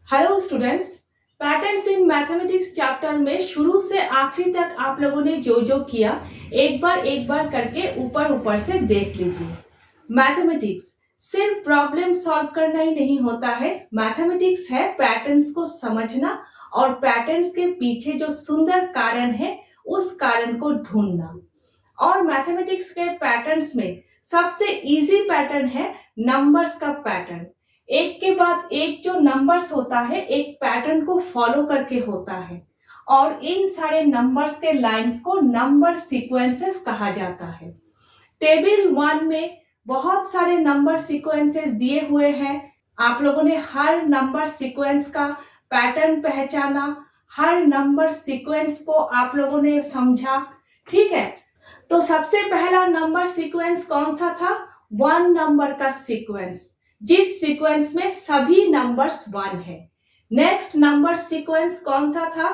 Hello students. Patterns in mathematics chapter में शुरू से आखिरी तक आप लोगों ने जो जो किया एक बार करके ऊपर ऊपर से देख लीजिए। मैथमेटिक्स सिर्फ प्रॉब्लम सॉल्व करना ही नहीं होता है। मैथमेटिक्स है पैटर्न्स को समझना और पैटर्न्स के पीछे जो सुंदर कारण है उस कारण को ढूंढना। और मैथमेटिक्स के पैटर्न्स में सबसे इजी पैटर्न है नंबर्स का पैटर्न। एक के बाद एक जो नंबर्स होता है एक पैटर्न को फॉलो करके होता है और इन सारे नंबर्स के लाइंस को नंबर सीक्वेंसेस कहा जाता है। टेबल 1 में बहुत सारे नंबर सीक्वेंसेस दिए हुए हैं। आप लोगों ने हर नंबर सीक्वेंस का पैटर्न पहचाना, हर नंबर सीक्वेंस को आप लोगों ने समझा। ठीक है, तो सबसे पहला नंबर सीक्वेंस कौन सा था? 1 नंबर का सीक्वेंस, जिस सीक्वेंस में सभी नंबर्स 1 है। नेक्स्ट नंबर सीक्वेंस कौन सा था?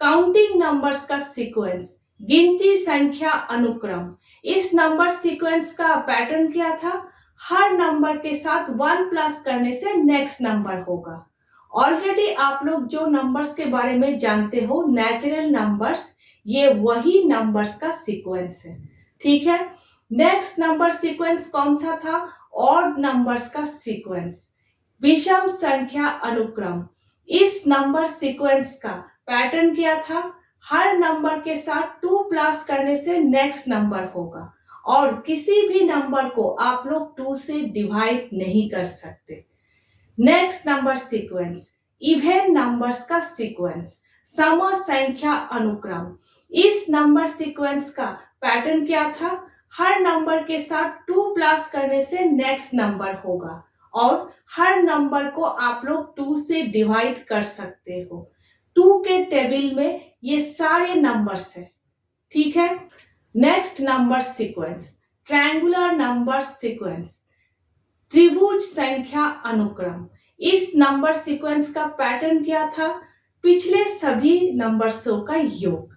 काउंटिंग नंबर्स का सीक्वेंस, गिनती संख्या अनुक्रम। इस नंबर सीक्वेंस का पैटर्न क्या था? हर नंबर के साथ 1 प्लस करने से नेक्स्ट नंबर होगा। ऑलरेडी आप लोग जो नंबर्स के बारे में जानते हो, नेचुरल नंबर्स, ये वही नंबर्स का सीक्वेंस है। ठीक है, नेक्स्ट नंबर सीक्वेंस कौन सा था? ऑड नंबर्स का सीक्वेंस, विषम संख्या अनुक्रम। इस नंबर सीक्वेंस का पैटर्न क्या था? हर नंबर के साथ 2 प्लस करने से नेक्स्ट नंबर होगा और किसी भी नंबर को आप लोग 2 से डिवाइड नहीं कर सकते। Next number sequence, even numbers का सीक्वेंस, सम संख्या अनुक्रम। इस नंबर सीक्वेंस का पैटर्न क्या था? हर नंबर के साथ 2 प्लस करने से नेक्स्ट नंबर होगा और हर नंबर को आप लोग 2 से डिवाइड कर सकते हो। 2 के टेबल में ये सारे नंबर्स है। ठीक है, next number sequence, triangular number sequence, त्रिभुज संख्या अनुक्रम। इस नंबर सीक्वेंस का पैटर्न क्या था? पिछले सभी नंबर्सों का योग।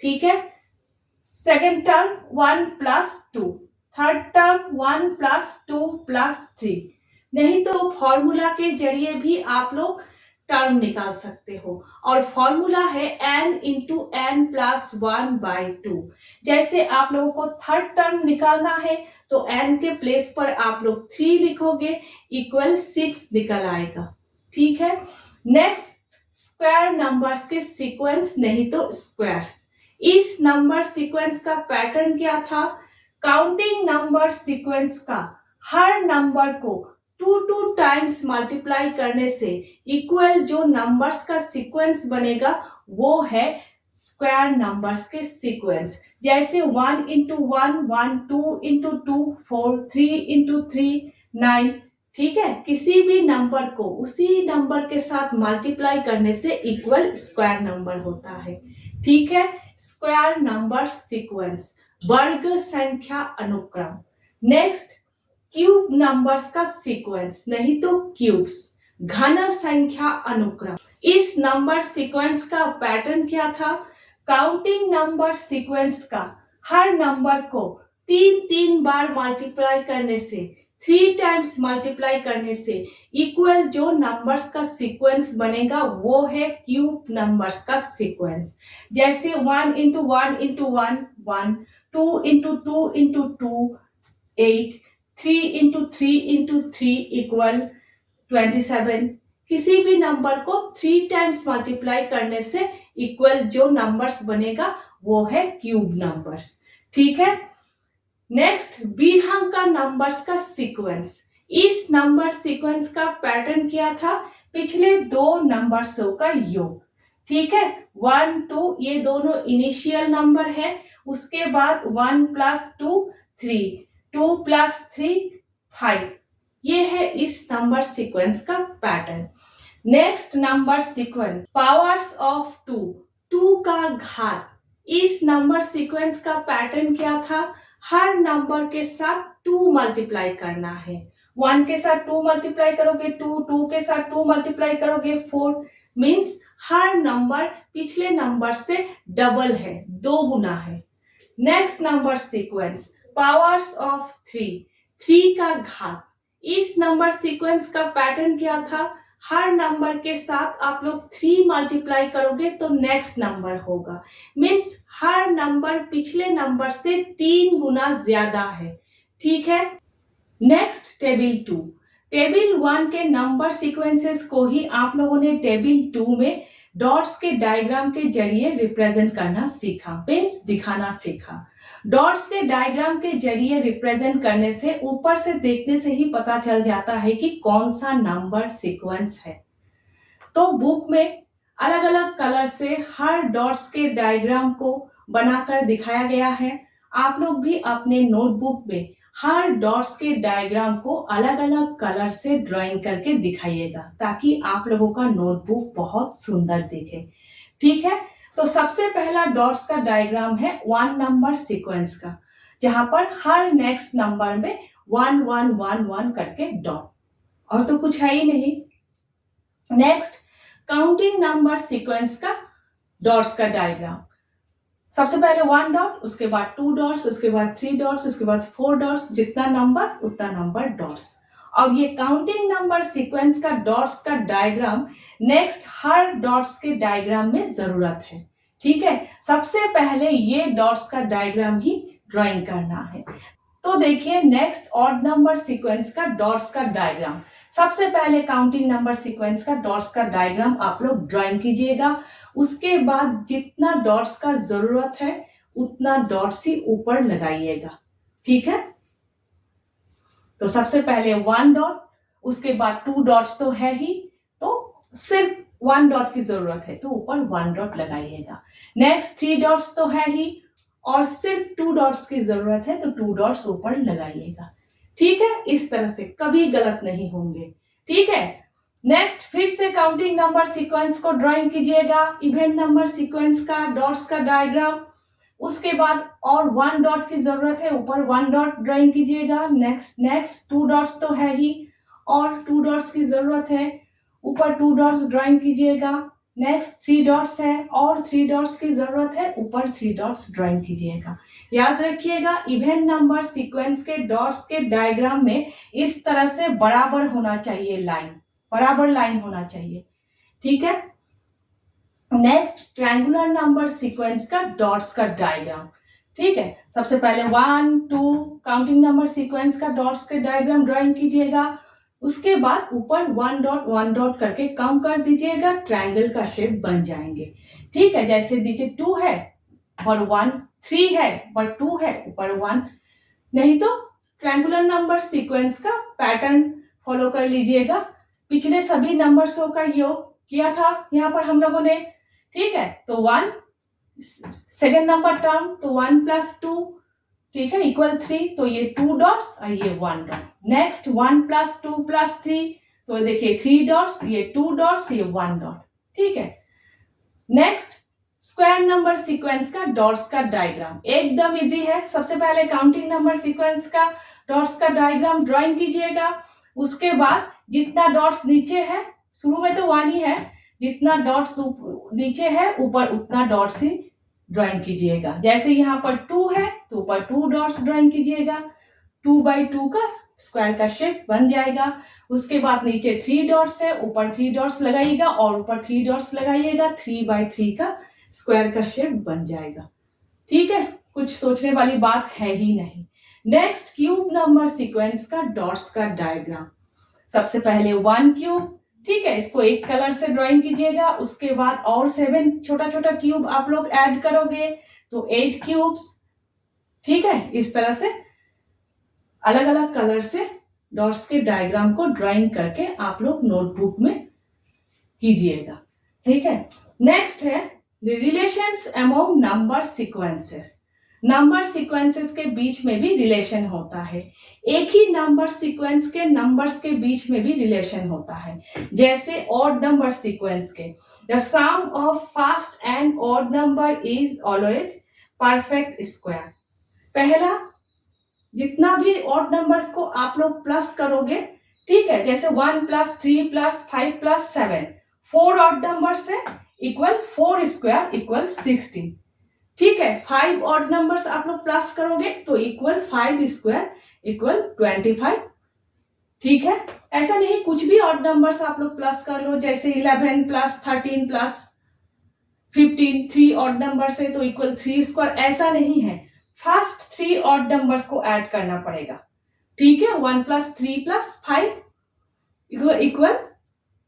ठीक है, second term 1 plus 2, third term 1 plus 2 plus 3। नहीं तो फॉर्मूला के जरिए भी आप लोग टर्म निकाल सकते हो और फॉर्मूला है n इंटू एन प्लस 1/2। जैसे आप लोगों को थर्ड टर्म निकालना है तो n के प्लेस पर आप लोग 3 लिखोगे, इक्वल 6 निकल आएगा। ठीक है, नेक्स्ट स्क्वायर नंबर्स के सीक्वेंस, नहीं तो स्क्वायर्स। इस नंबर सीक्वेंस का पैटर्न क्या था? काउंटिंग नंबर सीक्वेंस का हर नंबर को 2 टाइम्स मल्टीप्लाई करने से इक्वल जो नंबर्स का सीक्वेंस बनेगा वो है स्क्वायर नंबर्स के सीक्वेंस। जैसे 1 इंटू 1 1, 2 इंटू 2 4, 3 इंटू 3 9। ठीक है, किसी भी नंबर को उसी नंबर के साथ मल्टीप्लाई करने से इक्वल स्क्वायर नंबर होता है। ठीक है, स्क्वायर नंबर सीक्वेंस, वर्ग संख्या अनुक्रम। नेक्स्ट क्यूब नंबर्स का सीक्वेंस, नहीं तो क्यूब्स, घन संख्या अनुक्रम। इस नंबर सीक्वेंस का पैटर्न क्या था? काउंटिंग नंबर सीक्वेंस का हर नंबर को 3 बार मल्टीप्लाई करने से, 3 टाइम्स मल्टीप्लाई करने से इक्वल जो नंबर्स का सीक्वेंस बनेगा वो है क्यूब नंबर्स का सीक्वेंस। जैसे 1 into 1 into 1 1, 2 into 2 into 2 8, 3 into 3 into 3 equal 27। किसी भी नंबर को 3 टाइम्स मल्टीप्लाई करने से इक्वल जो नंबर्स बनेगा वो है क्यूब नंबर्स। ठीक है, नेक्स्ट विहंग का नंबर्स का सीक्वेंस। इस नंबर सीक्वेंस का पैटर्न क्या था? पिछले 2 नंबर्सों का योग। ठीक है, 1 2 ये दोनों इनिशियल नंबर है, उसके बाद 1 प्लस 2 3, 2 प्लस 3 5। ये है इस नंबर सीक्वेंस का pattern. Next number sequence, powers of 2, 2 का घात। इस नंबर सीक्वेंस का पैटर्न क्या था? हर नंबर के साथ 2 मल्टीप्लाई करना है। 1 के साथ 2 मल्टीप्लाई करोगे 2, 2 के साथ 2 मल्टीप्लाई करोगे 4। मींस हर नंबर पिछले नंबर से डबल है, 2 गुना है। Next number sequence, powers of 3, 3 का घात। इस नंबर सीक्वेंस का पैटर्न क्या था? हर नंबर के साथ आप लोग 3 मल्टीप्लाई करोगे तो नेक्स्ट नंबर होगा। मीन्स हर नंबर पिछले नंबर से 3 गुना ज्यादा है। ठीक है। Next table 2। टेबल 1 के नंबर सीक्वेंसेस को ही आप लोगों ने टेबल 2 में डॉट्स के डायग्राम के जरिए रिप्रेजेंट करना सीखा, मीन्स दिखाना सीखा। डॉट्स के डायग्राम के जरिए रिप्रेजेंट करने से ऊपर से देखने से ही पता चल जाता है कि कौन सा नंबर सीक्वेंस है। तो बुक में अलग अलग कलर से हर डॉट्स के डायग्राम को बनाकर दिखाया गया है। आप लोग भी अपने नोटबुक में हर डॉट्स के डायग्राम को अलग अलग कलर से ड्राइंग करके दिखाइएगा, ताकि आप लोगों का नोटबुक बहुत सुंदर दिखे। ठीक है। तो सबसे पहला डॉट्स का डायग्राम है 1 नंबर सीक्वेंस का, जहां पर हर नेक्स्ट नंबर में 1 1 1 1 करके डॉट, और तो कुछ है ही नहीं। नेक्स्ट काउंटिंग नंबर सीक्वेंस का डॉट्स का डायग्राम। सबसे पहले 1 डॉट, उसके बाद 2 डॉट्स, उसके बाद 3 डॉट्स, उसके बाद 4 डॉट्स, जितना नंबर उतना नंबर डॉट्स। और ये काउंटिंग नंबर सीक्वेंस का डॉट्स का डायग्राम नेक्स्ट हर डॉट्स के डायग्राम में जरूरत है। ठीक है। सबसे पहले ये डॉट्स का डायग्राम ही ड्राइंग करना है। तो देखिए नेक्स्ट ऑड नंबर सीक्वेंस का डॉट्स का डायग्राम। सबसे पहले काउंटिंग नंबर सीक्वेंस का डॉट्स का डायग्राम आप लोग ड्राइंग कीजिएगा। उसके बाद जितना डॉट्स का जरूरत है उतना डॉट्स ही ऊपर लगाइएगा। ठीक है। तो सबसे पहले 1 डॉट, उसके बाद 2 डॉट्स तो है ही, तो सिर्फ 1 डॉट की जरूरत है तो ऊपर 1 डॉट लगाइएगा। नेक्स्ट 3 डॉट्स तो है ही और सिर्फ 2 डॉट्स की जरूरत है तो 2 डॉट्स ऊपर लगाइएगा। ठीक है। इस तरह से कभी गलत नहीं होंगे। ठीक है। नेक्स्ट फिर से काउंटिंग नंबर सीक्वेंस को ड्राइंग कीजिएगा, इवन नंबर सीक्वेंस का डॉट्स का डायग्राम। उसके बाद और 1 डॉट की जरूरत है, ऊपर 1 डॉट ड्राइंग कीजिएगा। नेक्स्ट 2 डॉट्स तो है ही और 2 डॉट्स की जरूरत है, ऊपर 2 डॉट्स ड्राइंग कीजिएगा। नेक्स्ट 3 डॉट्स है और 3 डॉट्स की जरूरत है, ऊपर 3 डॉट्स ड्राइंग कीजिएगा। याद रखिएगा इवन नंबर सीक्वेंस के डॉट्स के डायग्राम में इस तरह से बराबर होना चाहिए, लाइन बराबर लाइन होना चाहिए। ठीक है। नेक्स्ट ट्रायंगुलर नंबर सीक्वेंस का डॉट्स का डायग्राम। ठीक है। सबसे पहले 1 2 काउंटिंग नंबर सीक्वेंस का डॉट्स के डायग्राम ड्राइंग कीजिएगा। उसके बाद ऊपर 1 डॉट करके कम कर दीजिएगा, ट्रायंगल का शेप बन जाएंगे। ठीक है। जैसे नीचे 2 है पर 1, 3 है पर 2 है, ऊपर 1। नहीं तो ट्रायंगुलर नंबर सीक्वेंस का पैटर्न फॉलो कर लीजिएगा। पिछले सभी नंबर्सों का योग किया था यहाँ पर हम लोगों ने। ठीक है। तो 1 सेकेंड नंबर टर्म तो 1 + 2, ठीक है, इक्वल 3, तो ये 2 डॉट्स और ये 1 डॉट। नेक्स्ट 1 + 2 + 3, तो देखिए 3 डॉट्स, ये 2 डॉट्स, ये 1 डॉट। ठीक है। नेक्स्ट स्क्वायर नंबर सीक्वेंस का डॉट्स का डायग्राम एकदम इजी है। सबसे पहले काउंटिंग नंबर सीक्वेंस का डॉट्स का डायग्राम ड्राइंग कीजिएगा। उसके बाद जितना डॉट्स नीचे है, शुरू में तो 1 ही है, जितना डॉट्स नीचे है ऊपर उतना डॉट्स ही ड्राइंग कीजिएगा। जैसे यहाँ पर 2 है तो ऊपर 2 डॉट्स ड्राइंग कीजिएगा। 2/2 का स्क्वायर का शेप बन जाएगा। उसके बाद नीचे 3 डॉट्स है, ऊपर 3 डॉट्स लगाइएगा और ऊपर 3 डॉट्स लगाइएगा। 3/3 का स्क्वायर का शेप बन जाएगा। ठीक है। कुछ सोचने वाली बात है ही नहीं। नेक्स्ट क्यूब नंबर सीक्वेंस का डॉट्स का डायग्राम। सबसे पहले 1 क्यूब, ठीक है, इसको एक कलर से ड्राइंग कीजिएगा। उसके बाद और 7 छोटा छोटा क्यूब आप लोग ऐड करोगे तो 8 क्यूब्स। ठीक है। इस तरह से अलग अलग कलर से डॉट्स के डायग्राम को ड्राइंग करके आप लोग नोटबुक में कीजिएगा। ठीक है। नेक्स्ट है the relations among number sequences. Number sequences के बीच में भी रिलेशन होता है। एक ही नंबर सीक्वेंस के नंबर्स के बीच में भी रिलेशन होता है। जैसे ऑड नंबर सीक्वेंस के the sum of first and odd number is always perfect square. पहला जितना भी ऑड नंबर्स को आप लोग प्लस करोगे, ठीक है, जैसे 1 + 3 + 5 + 7, 4 ऑड नंबर्स है, इक्वल 4 स्क्वायर इक्वल 16। ठीक है। 5 ऑड नंबर्स आप लोग प्लस करोगे तो इक्वल 5 स्क्वायर इक्वल 25। ठीक है, ऐसा नहीं कुछ भी ऑड नंबर्स आप लोग प्लस कर लो, जैसे 11 प्लस 13 प्लस 15, 3 ऑड नंबर से तो इक्वल 3 स्क्वायर, ऐसा नहीं है। फर्स्ट 3 ऑड नंबर्स को ऐड करना पड़ेगा। ठीक है, 1 प्लस 3 प्लस 5 इक्वल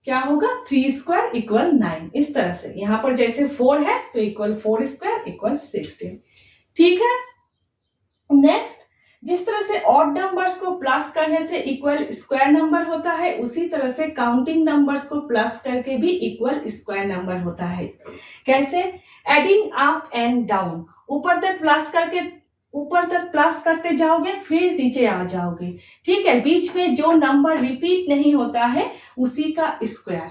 क्या होगा, 3 स्क्वायर इक्वल 9। इस तरह से यहां पर जैसे 4 है तो इक्वल 4 स्क्वायर इक्वल 16। ठीक है, नेक्स्ट, जिस तरह से ऑड नंबर्स को प्लस करने से इक्वल स्क्वायर नंबर होता है, उसी तरह से काउंटिंग नंबर्स को प्लस करके भी इक्वल स्क्वायर नंबर होता है। कैसे, एडिंग अप एंड डाउन, ऊपर तक प्लस करके ऊपर तक प्लस करते जाओगे फिर नीचे आ जाओगे। ठीक है, बीच में जो नंबर रिपीट नहीं होता है उसी का स्क्वायर।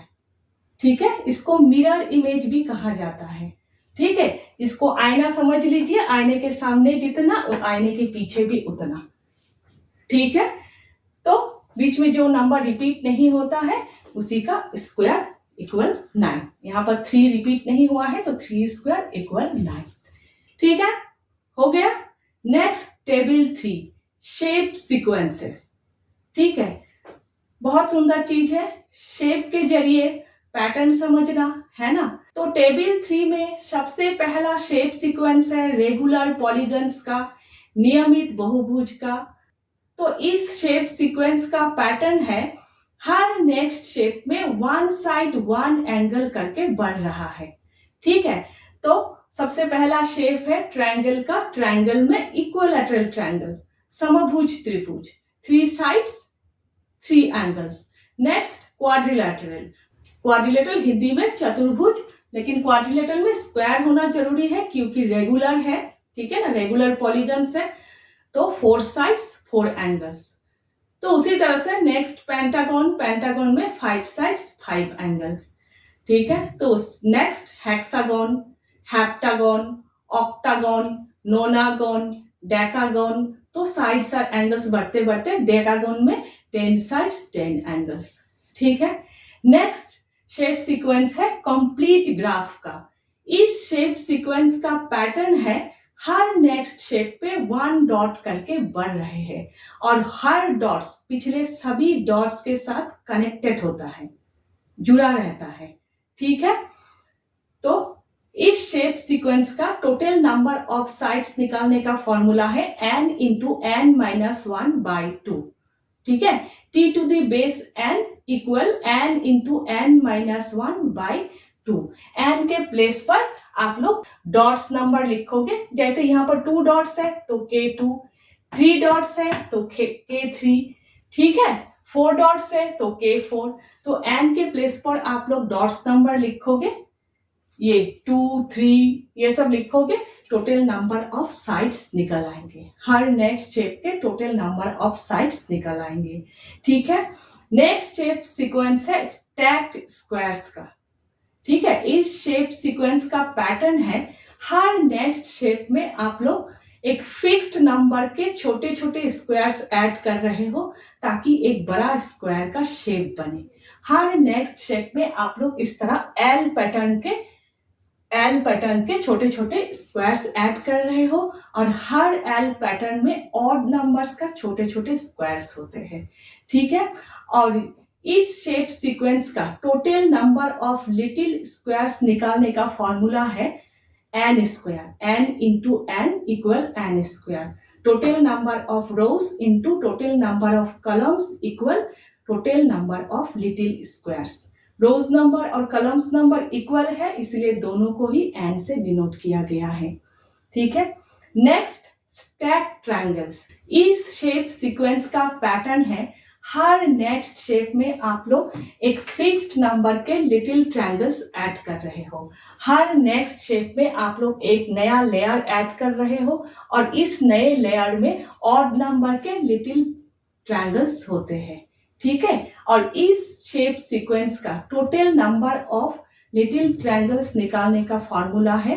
ठीक है, इसको मिरर इमेज भी कहा जाता है। ठीक है, इसको आईना समझ लीजिए, आईने के सामने जितना और आईने के पीछे भी उतना। ठीक है, तो बीच में जो नंबर रिपीट नहीं होता है उसी का स्क्वायर इक्वल 9। यहाँ पर 3 रिपीट नहीं हुआ है तो 3 स्क्वायर इक्वल 9। ठीक है, हो गया। Next, table 3, shape sequences. ठीक है, बहुत सुंदर चीज है, शेप के जरिए पैटर्न समझना, है ना। तो टेबल 3 में सबसे पहला शेप सीक्वेंस है रेगुलर पॉलीगन्स का, नियमित बहुभुज का। तो इस शेप सीक्वेंस का पैटर्न है हर नेक्स्ट शेप में 1 साइड 1 एंगल करके बढ़ रहा है। ठीक है, तो सबसे पहला शेप है ट्रायंगल का, ट्रायंगल में इक्विलैटरल ट्रायंगल, समभुज त्रिभुज, 3 sides 3 angles. Next, quadrilateral, quadrilateral Hindi में चतुर्भुज, लेकिन क्वाड्रिलेटरल में स्क्वायर होना जरूरी है क्योंकि रेगुलर है। ठीक है ना, रेगुलर पॉलीगन्स है तो 4 साइड्स 4 एंगल्स। तो उसी तरह से नेक्स्ट पेंटागन, पेंटागन में 5 साइड्स 5 एंगल्स। ठीक है, तो next hexagon, heptagon, octagon, नोनागन, decagon. तो साइड्स और एंगल्स बढ़ते बढ़ते डेकागन में 10 साइड्स 10 एंगल्स। ठीक है, नेक्स्ट शेप सीक्वेंस है कंप्लीट ग्राफ का। इस शेप सीक्वेंस का पैटर्न है हर नेक्स्ट शेप पे 1 डॉट करके बढ़ रहे हैं और हर डॉट्स पिछले सभी डॉट्स के साथ कनेक्टेड होता है, जुड़ा रहता है। ठीक है, तो इस शेप सीक्वेंस का टोटल नंबर ऑफ साइड्स निकालने का फॉर्मूला है n इंटू n माइनस 1/2। ठीक है, t to the base n equal n into n minus 1/2। n के प्लेस पर आप लोग डॉट्स नंबर लिखोगे, जैसे यहाँ पर 2 डॉट्स है तो k2, 3 डॉट्स है तो k3। ठीक है, 4 डॉट्स है तो k4। तो n के प्लेस पर आप लोग डॉट्स नंबर लिखोगे, ये 2 3 ये सब लिखोगे, टोटल नंबर ऑफ साइड्स निकल आएंगे, हर नेक्स्ट शेप के टोटल नंबर ऑफ साइड्स निकल आएंगे। ठीक है, नेक्स्ट शेप सीक्वेंस है स्टैक्ड स्क्वायर्स का। ठीक है, इस शेप सीक्वेंस का पैटर्न है हर नेक्स्ट शेप में आप लोग एक फिक्स्ड नंबर के छोटे छोटे स्क्वायर्स ऐड कर रहे हो ताकि एक बड़ा स्क्वायर का शेप बने। हर नेक्स्ट शेप में आप लोग इस तरह एल पैटर्न के छोटे छोटे स्क्वायर्स ऐड कर रहे हो और हर एल पैटर्न में ऑड नंबर्स का छोटे छोटे स्क्वायर्स होते हैं। ठीक है, और इस शेप सीक्वेंस का total number of little squares निकालने का फॉर्मूला है n square, n into n equal n square. Total number of rows into total number of columns equal total number of little squares. Rows number और columns number equal है इसलिए दोनों को ही n से denote किया गया है। ठीक है, नेक्स्ट स्टैक ट्रायंगल्स। इस शेप सीक्वेंस का पैटर्न है हर नेक्स्ट शेप में आप लोग एक फिक्स्ड नंबर के लिटिल ट्रायंगल्स ऐड कर रहे हो। हर नेक्स्ट शेप में आप लोग एक नया लेयर ऐड कर रहे हो और इस नए लेयर में ऑड नंबर के लिटिल ट्रायंगल्स होते हैं। ठीक है, और इस शेप सीक्वेंस का total number of little triangles निकालने का फॉर्मूला है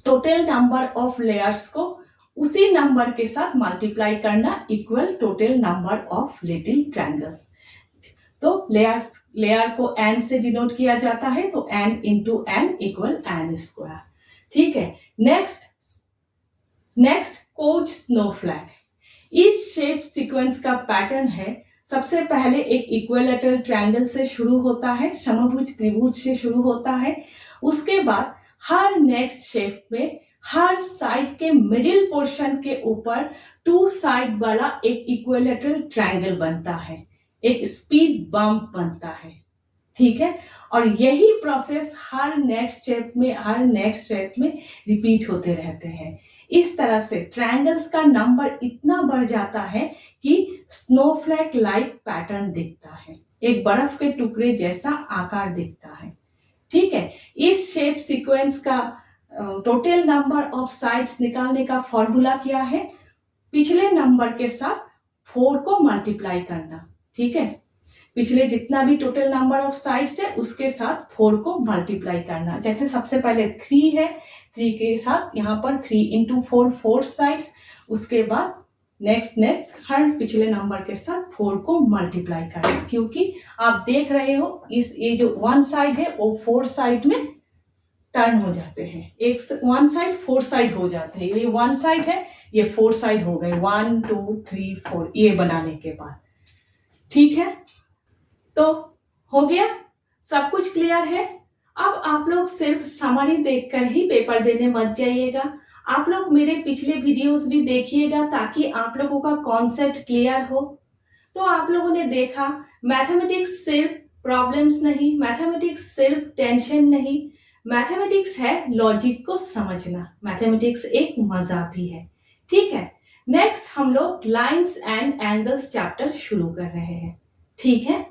टोटल नंबर ऑफ लेयर्स को उसी नंबर के साथ मल्टीप्लाई करना equal total number of little triangles. तो लेयर को n से डिनोट किया जाता है तो n into n equal n square. ठीक है, नेक्स्ट कोच स्नोफ्लैक। इस शेप सीक्वेंस का पैटर्न है सबसे पहले एक इक्विलैटरल ट्रायंगल से शुरू होता है, समभुज त्रिभुज से शुरू होता है। उसके बाद हर नेक्स्ट शेप में हर साइड के मिडिल पोर्शन के ऊपर टू साइड वाला एक इक्विलैटरल ट्रायंगल बनता है, एक स्पीड बम्प बनता है, ठीक है। और यही प्रोसेस हर नेक्स्ट शेप में रिपीट होते रहते हैं। इस तरह से ट्रायंगल्स का नंबर इतना बढ़ जाता है कि स्नोफ्लैक लाइक पैटर्न दिखता है, एक बर्फ के टुकड़े जैसा आकार दिखता है, ठीक है। इस शेप सीक्वेंस का टोटल नंबर ऑफ साइड्स निकालने का फॉर्मूला क्या है? पिछले नंबर के साथ 4 को मल्टीप्लाई करना, ठीक है। पिछले जितना भी टोटल नंबर ऑफ साइड्स है उसके साथ 4 को मल्टीप्लाई करना। जैसे सबसे पहले 3 है, 3 के साथ यहाँ पर 3 इंटू 4 4 साइड्स, उसके बाद नेक्स्ट हर पिछले नंबर के साथ 4 को मल्टीप्लाई करना, क्योंकि आप देख रहे हो ये जो 1 साइड है वो 4 साइड में टर्न हो जाते हैं, एक 1 साइड 4 साइड हो जाते हैं। ये 1 साइड है, ये 4 साइड हो गए, 1 2 3 4 ये बनाने के बाद, ठीक है। तो हो गया, सब कुछ क्लियर है। अब आप लोग सिर्फ समरी देखकर ही पेपर देने मत जाइएगा, आप लोग मेरे पिछले वीडियोस भी देखिएगा ताकि आप लोगों का कॉन्सेप्ट क्लियर हो। तो आप लोगों ने देखा मैथमेटिक्स सिर्फ प्रॉब्लम्स नहीं, मैथमेटिक्स सिर्फ टेंशन नहीं, मैथमेटिक्स है लॉजिक को समझना, मैथमेटिक्स एक मजा भी है, ठीक है। नेक्स्ट हम लोग लाइंस एंड एंगल्स चैप्टर शुरू कर रहे हैं, ठीक है।